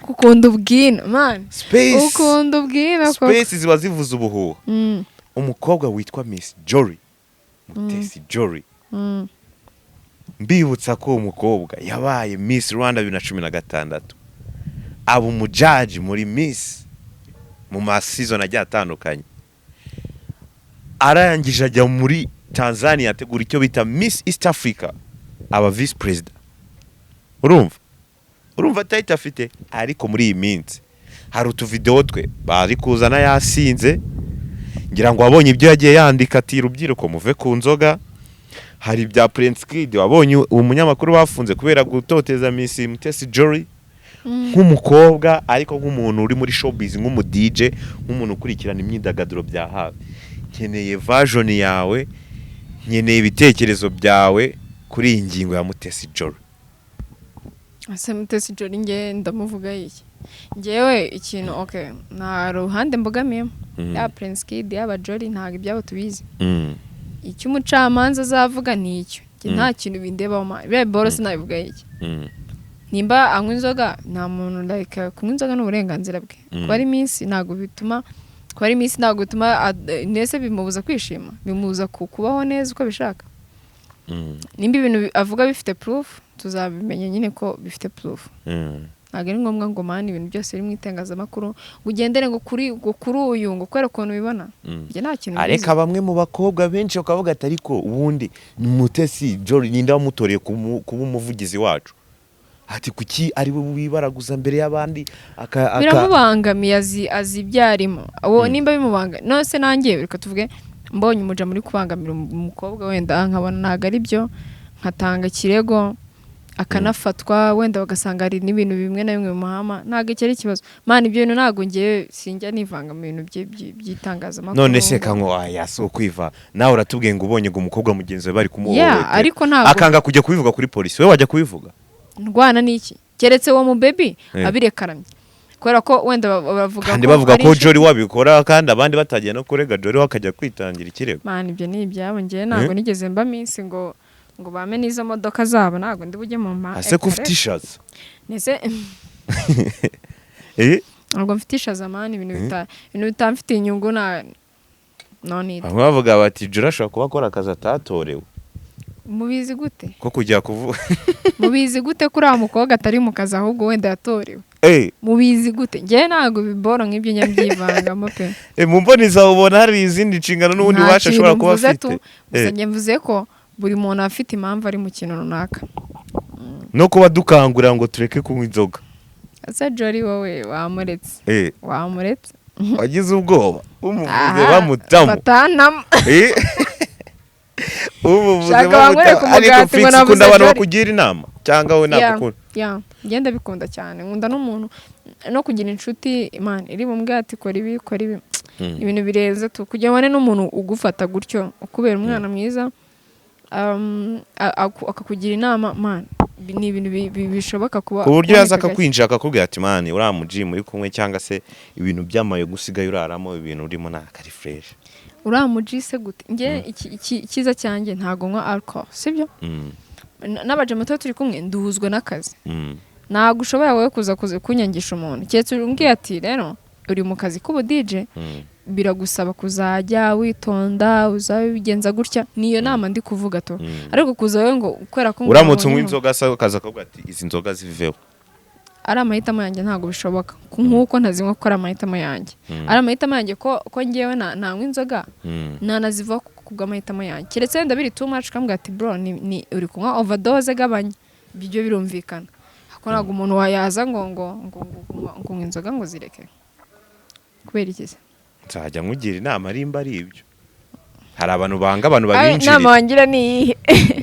Ukunda ubwina man. Space. Ukunda ubwina ko. Space ziba zivuza ubuhuha. Umukobwa witwa Miss Jory. Mutesi Jory. Mbibutsa ko umukobwa yabaye Miss Rwanda 2016. Aba umujaji muri Miss mu season ajya atandukanye. Arangije ajya muri Tanzania ategura icyo bita Miss East Africa aba vice president. Urumva title afite ariko muri iyi minsi hari utuvideo twe bari kuzana yasinze ngira ngo wabonye ibyo yagiye yandika ati rubyiruko muve ku nzoga. Hari bya Prince Kid wabonye umunyamakuru bafunze kubera gutoteza Miss Mutesi Jory nk'umukobwa ariko nk'umuntu uri muri showbiz nk'umu DJ nk'umuntu ukurikirana imyidagaduro bya hafi. Nkeneye version yawe, nkeneye ibitekerezo byawe kuri iyi ngingo ya Mutesi Jory. Ase Mutesi Jory nge ndamuvuga iki? Ngewe ikintu okay na ruhande mbogamiye ya Prince Kid yaba Jory ntago ibyabo tubizi. Icyo umucamanza azavuga ni icyo. Nta kintu bindebaho ma. Be Boros nabivuga iki? Nimba anywa inzoga nta muntu like kunywa inzoga n'uburenganzira bwe. Kwari minsi ntago bituma nese bimubuza kwishima, bimubuza kubaho neza uko bishaka. Nimba ibintu avuga bifite proof tuzabimenya nyine ko bifite proof. Ntago ari ngombwa ngo mani ibintu byose biri mu itangazamakuru ugendere ngo kuri uyu ngo kwera ukuntu bibona. Nge nta kintu. Areka bamwe mu bakobwa benshi bakavuga ati ariko ubundi Mutesi Jory ninda wamutoreye kuba umuvugizi wacu. Ati kuki ari we wibaraguza mbere y'abandi biramubangamiye azibyarimo. Abo nimba bimubanga nose nanjye reka tuvuge mbonye umuja muri kubangamira umukobwa wenda nkabona naga ari byo nkatanga kirego akanafatwa wenda bagasanga ari n'ibintu bimwe na bimwe mu mahama ntago cyari kibazo man ibyo bintu nago ngiye sinjya nivanga mu bintu by'itangazamakuru. None se kango yaso kwiva nawe uratubwiye ngo ubonye ngo umukobwa mugenzi we bari kumuhohotera ariko ntago akanga kujya kubivuga kuri polisi we wajya kubivuga ndwana niki keretse wo mu baby abirekaramye kubera ko wenda bavuga kandi bavuga ko Jory wabikora kandi abandi batagiye no kurega Jory wakajya kwitangira ikirego. Man ibyo ni ibyabo ngiye nago nigeze mba minsi ngo bame nizo modoka zabo nago ndi bujye mu ma ase kufite ishaza nese ngo mfite ishaza man ibintu bitamfite inyungu na none bavuga bati Jory ashaka kuba akora akazi atatorewe. Mubizi gute ko kujya kuvuga mubizi gute kuri amukobwa atari mu kazi ahubwo wenda yatorewe. Mubizi gute ngiye nago biboro nk'ibyo nyabyivangamo pe. Mumboniza ubona hari izindi nshingano n'ubundi washobora kuba afite. Gusa mvuze ko buri muntu afite impamvu ari mu kintu runaka. No kuba dukangurira ngo tureke kunywa inzoga. Asa Jory wowe wamuretse. Wamuretse. Wagize ubwoba umuvuze bamutamu. Batanam. Ariko Fritz ukunda abantu bakugira inama cyangwa we nabukunda. Ngenda bikunda cyane nkunda n'umuntu no kugira inshuti Imana iri bumbwe ati kora ibi ibintu bireze tu kujya wane n'umuntu ugufata gutyo ukubera umwana mwiza akakugira inama man ni ibintu bishoboka kuba ku buryo yaza akakwinjira akakubwira ati man uri mu gym uri kumwe cyangwa se ibintu byamaye gusigaye uraramo ibintu urimo nakari fresh uramujise gute nge ikiza cyanjye ntago nkwa alcohol sibyo n'abaje muto turi kumwe nduzwe n'akazi ntago ushobora wowe kuza kunyangisha umuntu cyetse umbwiye ati rero uri mu kazi k'ubu DJ biragusaba kuzajya witonda uzabigenza gutya niyo nama ndi kuvuga to ariko kuza wowe ngo kwera ko uramutse unywa inzoga akaza akavuga ati izi nzoga ziveho ari amahitamo yanjye ntabwo bishoboka nk'uko ntazinywa ko ari amahitamo yanjye ari amahitamo yanjye ko ngewe nanywa inzoga nanaziva kubw'amahitamo yanjye keretse wenda biri too much ukambwira ati bro ni uri kunywa overdose gabanya ibyo birumvikana ko ntabwo umuntu wayaza ngo inzoga ngo zireke kubera iki se nzajya nkugira inama arimba ari ibyo hari abantu banga abantu babinjirira inama wangira ni iyihe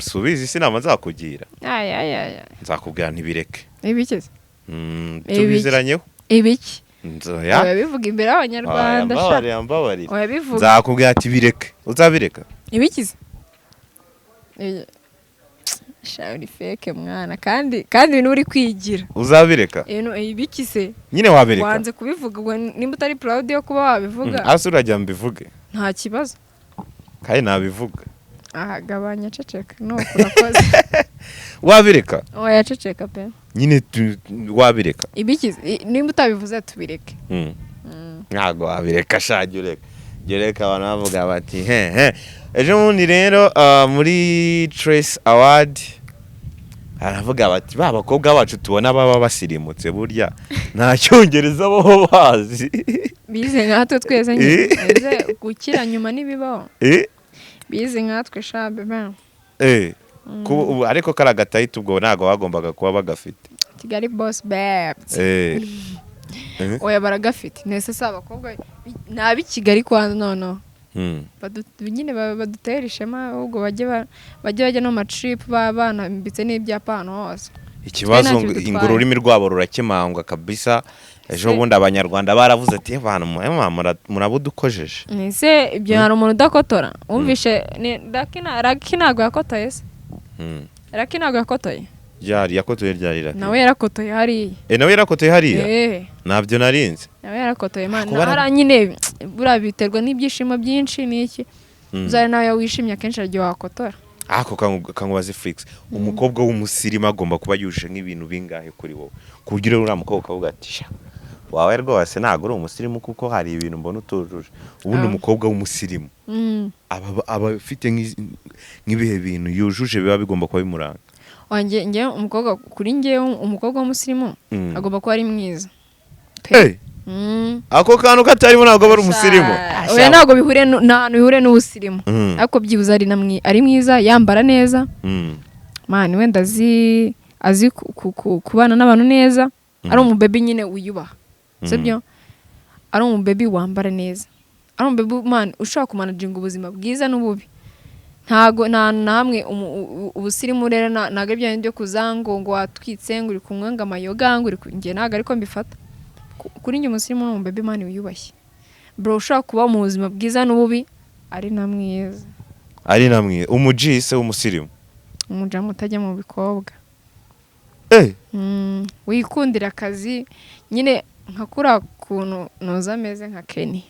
subizi isi inama nzakugira aya nzakubwira ntibireke ibiki se tubiziranyeho ibiki nzoya oya bivuga imbere y'abanyarwanda mbabarira oya bivuga nzakubwira ati bireke uzabireka ibiki se shawuri feke mwana kandi ibintu uri kwigira uzabireka ibiki se nyine wabireka wanze kubivuga nimba utari proud yo kuba wabivuga hasi urajya mbivuge nta kibazo kandi nabivuga aha gabanya ceceka nuko urakoze wabireka oya ceceka pe nyine wabireka ibiki nimba utabivuze tubireke ntago wabireka shaje ureka gereka abantu bavuga bati ejo bundi rero muri Trace Award aravuga bati ba bakobwa bacu tubona baba basirimutse burya nta cyongereza bo bazi bize nkatwe twese nyine gukira nyuma nibibaho bize nkatwe shabe ba ariko karagatahita ubwo ntago bagombaga kuba bagafite Kigali boss babes oya baragafite nese saba abakobwa nabi Kigali kwanza noneho nyine badutera ishema ahubwo bajya no matrip babana mbitse n'ibyapa hano hose ikibazo ngo ururimi rwabo rurakemangwa kabisa ejo bundi abanyarwanda baravuze ati abantu murabudukojeje nese ibyo hari umuntu udakotora wumvishe Raki ntabwo yakotoye se Raki ntabwo yakotoye ryari yakotoye ryarira nawe yarakotoye hariya nawe yarakotoye hariya ntabyo narinze nawe yarakotoye mana hara nyine buriya biterwa n'ibyishimo byinshi n'iki uzare nawe wishimye akenshi aryo wakotora ako kangubaze Flix umukobwa w'umusirimu agomba kuba yuje nk'ibintu bingahe kuri wowe kugira uriya mukobwa ukavuga ati wawe rwose ntabwo uri umusirimu kuko hari ibintu mbona utujuje ubundi umukobwa w'umusirimu aba afite nk'ibihe bintu yujuje biba bigomba kuba bimuranga wanjye umukobwa kuri njyewe umukobwa w'umusirimu agomba kuba ari mwiza ako kantu katarimo ntabwo aba ari umusirimu oya ntabwo bihure n'ubusirimu ariko byibuze ari mwiza yambara neza mani wenda azi kubana n'abantu neza ari umubebi nyine wiyubaha sibyo ari umubebi wambara neza ari umubebi mani ushaka kumanaginga ubuzima bwiza n'ububi ntago namwe ubusirimu rero ntago ibyo byo kuzango ngo watwitse ngo uri kumwe ngo amayoga ngo uri ngiye ntago ariko mbifata kuri njye umusirimu ni umubebi mani wiyubashye bro ushaka kuba mu buzima bwiza n'ububi ari na mwiza umujise w'umusirimu umujamu utajya mu bikobwa wikundira akazi nyine nka kuriya kuntu noza ameze nka Kenny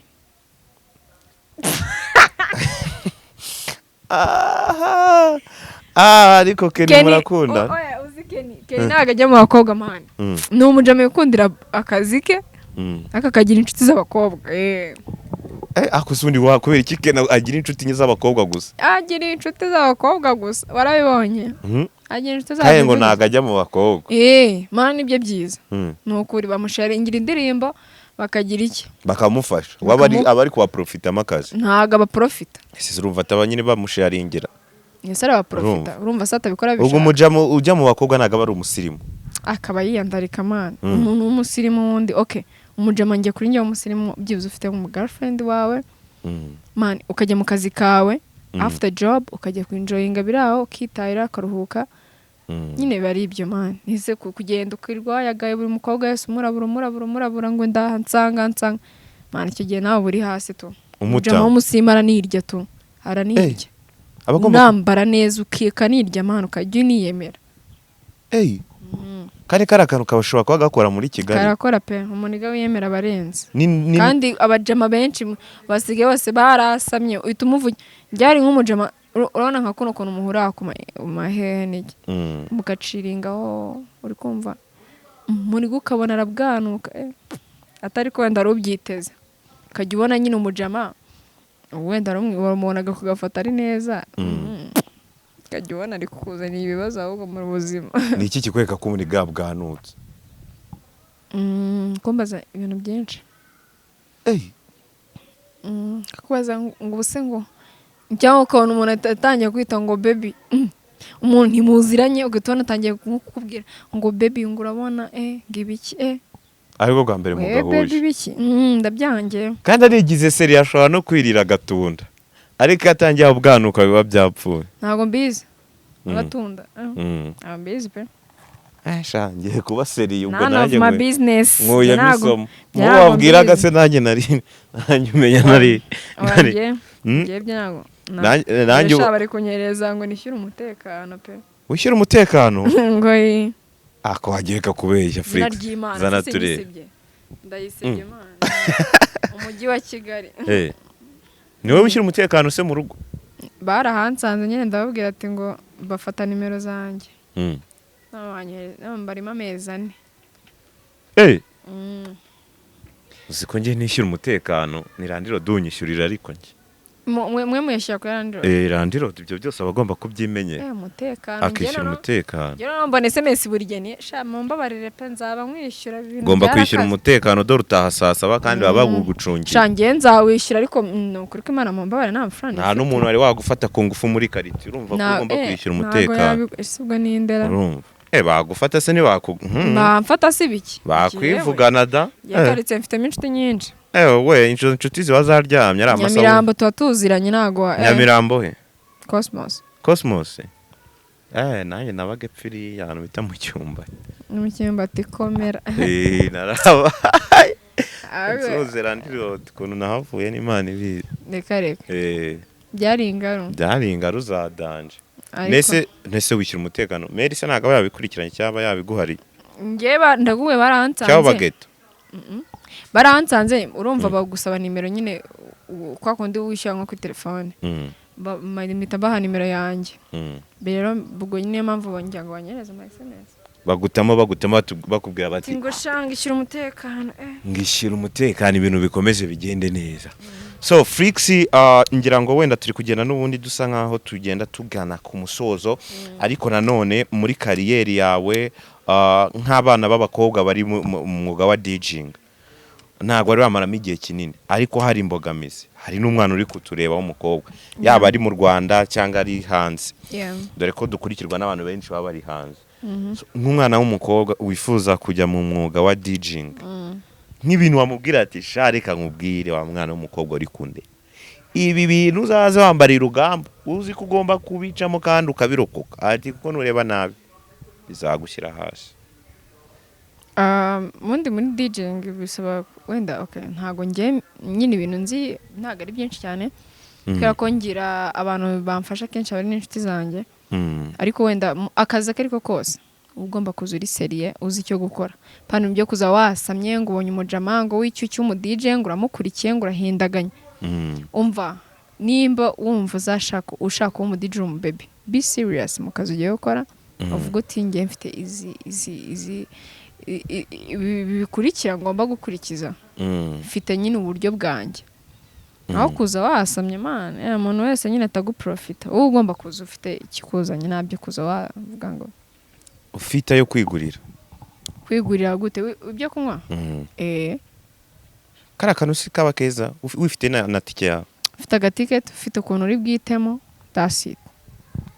ariko Kenny murakunda oya uzi Kenny ntago ajya mu bakobwa mani ni umujamu wikundira akazi ke akagira inshuti z'abakobwa ako sundi kubera iki Kenny agira inshuti nke z'abakobwa gusa agira inshuti z'abakobwa gusa warabibonye agira inshuti z'abakobwa kandi ngo ntago ajya mu bakobwa mani nibyo byiza ni ukuri bamusharingira indirimbo bakagira iki bakamufasha abari kubaprofitamo akazi ntago abaprofita ese urumva ataba nyine bamusharingira ese arabaprofita urumva se atabikora bishaka ubwo umujamo ujya mu bakobwa ntago aba ari umusirimu akaba yiyandarika mani umuntu w'umusirimu wundi umujama njye kuri njye w'umusirimu byibuze ufite mu girlfriend wawe mani ukajya mu kazi kawe after job ukajya kwinjoyinga biraho ukitahira akaruhuka nyine bari ibyo mani ese kugenda ukirwa yagaye buri mukobwa wese umurabura ngo ndaha nsanga mani icyo gihe nawe buri hasi tu umujama w'umusirimu aranirya tu aranirya unambara neza ukika nirya mani ukajya uniyemera kari akantu kabashobora kuba gakora muri Kigali karakora pe umuniga wiyemera abarenze kandi abajama benshi basigaye bose barasamye uhita umuvuga byari nk'umujama urabona nka kuno kuntu muhura ku mahehe n'iki mugaciringaho uri kumva muniga ukabona arabwanuka atari ko wenda arubyiteze ukajya ubona nyine umujama wenda wamubonaga kugafata ari neza ukajya ubona ari kukuzanira ibibazo ahubwo mu buzima ni iki kikwereka ko umuniga bwanutse kumbaza ibintu byinshi kubaza ngo ubuse ngo cyangwa ukabona umuntu atangiye kwita ngo baby umuntu ntimuziranye ugahita ubona atangiye kukubwira ngo baby ngo urabona ngibiki ariko bwa mbere mugahuje baby biki ndabyangiye kandi arigize seri ashobora no kwirira agatunda ariko yatangiye ubwanuka biba byapfuye ntabwo mbizi agatunda ntabwo mbizi pe ngiye kuba seriye ubwo none of my business nkuye misomo mubo wabwiraga se nanjye nanjye umenya nari ngiye byago nanjye bari kunyereza ngo nishyure umutekano pe wishyura umutekano ngo ako hagiye kakubeshya Afrika zana ture ndayisebye Imana umujyi wa Kigali niwe wishyura umutekano se mu rugo barahansanze nyine ndababwira ati ngo bafata nimero zanjye barimo amezi 4 uziko njye nishyura umutekano ni Randiro dunyishyurira ariko njye mwe muyashyira kuri Randiro Randiro ibyo byose abagomba kubyimenyera umutekano akishyura umutekano rero mbone SMS buri gihe sha mumbabarire pe nzaba mwishyura ibintu ugomba kwishyura umutekano dore utaha saa 7 kandi baba bagucungiye sha ngiye nzawishyura ariko kuri ko Imana mumbabarire nta mafaranga nta n'umuntu wari wagufata ku ngufu muri kariti urumva ko ugomba kwishyura umutekano isubwo n'indera urumva bagufata se bamfata si biki bakwivugana da yakaritse mfitemo inshuti nyinshi we inshuti ziba zaryamye ari amasaha Nyamirambo tuba tuziranye ntago Nyamirambo he Cosmos nanjye nabaga epfiri ahantu bita mu cyumba tikomera naraba nsoze Randiro ukuntu nahavuye n'Imana ibizi reka byari ingaru zadanje nese wishyura umutekano Mary se ntago yabikurikiranye cyaba yabiguhari njye ndaguwe baransanze cyaba bageto baransanze urumva bagusaba nimero nyine kwa kundi wishyura nko kuri telefone mpita baha nimero yanjye rero ubwo nyine mpamvu bongera ngo banyereze ama SMS bagutamo bakubwira bati ngo shanga ishyura umutekano ngishyira umutekano ibintu bikomeje bigende neza so Flix ngira ngo wenda turi kugenda n'ubundi dusa nkaho tugenda tugana ku musozo ariko nanone muri kariyeri yawe nk'abana b'abakobwa bari mu mwuga wa DJing ntabwo ari bamaramo igihe kinini ariko hari imbogamizi hari n'umwana uri kutureba w'umukobwa yaba ari mu Rwanda cyangwa ari hanze dore ko dukurikirwa n'abantu benshi baba bari hanze nk'umwana w'umukobwa wifuza kujya mu mwuga wa DJing nk'ibintu wamubwira ati reka nkubwire wa mwana w'umukobwa uri kunde ibi bintu uzaze wambarira urugamba uzi ko ugomba kubicamo kandi ukabirokoka ati kuko nureba nabi bizagushyira hasi mundi muri DJing bisaba wenda ntago njye nyine ibintu nzi ntago ari byinshi cyane kubera ko ngira abantu bamfasha kenshi abari n'inshuti zanjye ariko wenda akazi ariko kose ugomba kuza uri seriye uzi icyo gukora pano byo kuza wasamye ngo ubonye umujama ngo w'icyo cy'umu DJ ngo uramukurikiye ngo urahindaganye umva nimba wumva ushaka uwo mu DJ mu baby be serious mu kazi ugiye gukora uvuga uti ngiye mfite izi bikurikira ngomba gukurikiza mfite nyine uburyo bwanjye naho kuza wasamye man umuntu wese nyine ataguprofita wowe ugomba kuza ufite ikikuzanye nabyo kuza wavuga ngo ufite yo kwigurira gute ibyo kunywa kara kantu si kaba keza wifite na tike yawe ufite agatiketi ufite ukuntu uri bwitemo that's it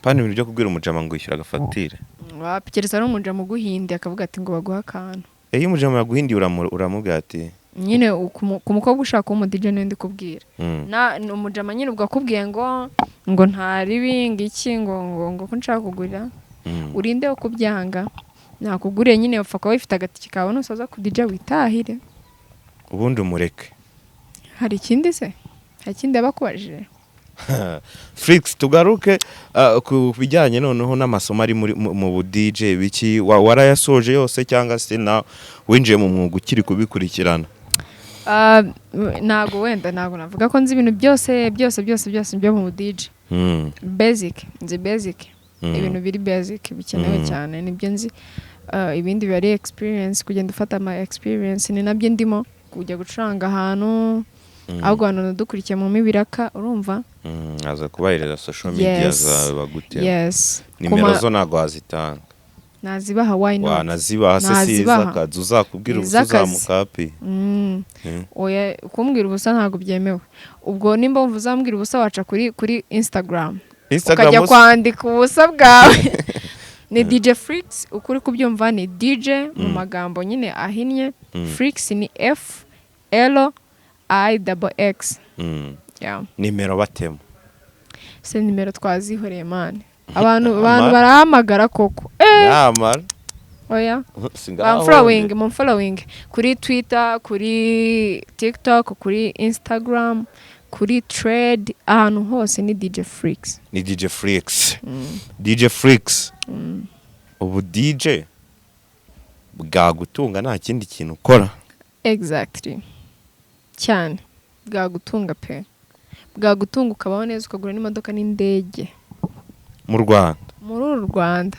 pani ibintu byo kubwira umujama ngo yishyura agafatire wapikereza n'umujama uguhinde akavuga ati ngo baguha akantu iyo umujama yaguhindiye uramubwira ati nyine ku mukobwa ushaka uwo mu DJ niwe ndi kubwira umujama nyine ubwo akubwiye ngo nta ribi ngiki ngo ko nshaka kugurira urinde wo kubyanga nakuguriye nyine upfa kuba wifite agatike kawe nusoza ku DJ witahire ubundi umureke hari ikindi se hari ikindi abakubajije Flix tugaruke ku bijyanye noneho n'amasomo ari mu DJ biki warayasoje yose cyangwa se na winjiye mu mwuga ukiri kubikurikirana ntago navuga ko nzi ibintu byose byo mu DJ nzi basic ibintu biri basic bikenewe cyane nibyo nzi ibindi bari experience kugenda ufata ama experience ni nabyo ndimo kujya gucuranga ahantu ahubwo abantu dukurikiye mu mibiraka urumva aza kubahereza social media zawe bagutera nimero zo ntago wazitanga nazibaha why not wanazibaha se siza akazi uzakubwira ubusa uzamukapi oya kumbwira ubusa ntago byemewe ubwo nimba wumva uzambwira ubusa waca kuri Instagram ukajya kwandika ubusa bwawe ni DJ Freaks ukuri kubyumva ni DJ mu magambo nyine ahinnye Freaks ni FLIXX nimero batemo se nimero twazihoreye man abantu barahamagara koko yamara oya I'm following kuri Twitter kuri TikTok kuri Instagram kuri Thread ahantu hose ni DJ Freaks DJ Freaks ubu DJ bwagutunga nta kindi kintu ukora exactly cyane bwagutunga pe bwagutunga ukabaho neza ukagura n'imodoka n'indege mu Rwanda muri uru Rwanda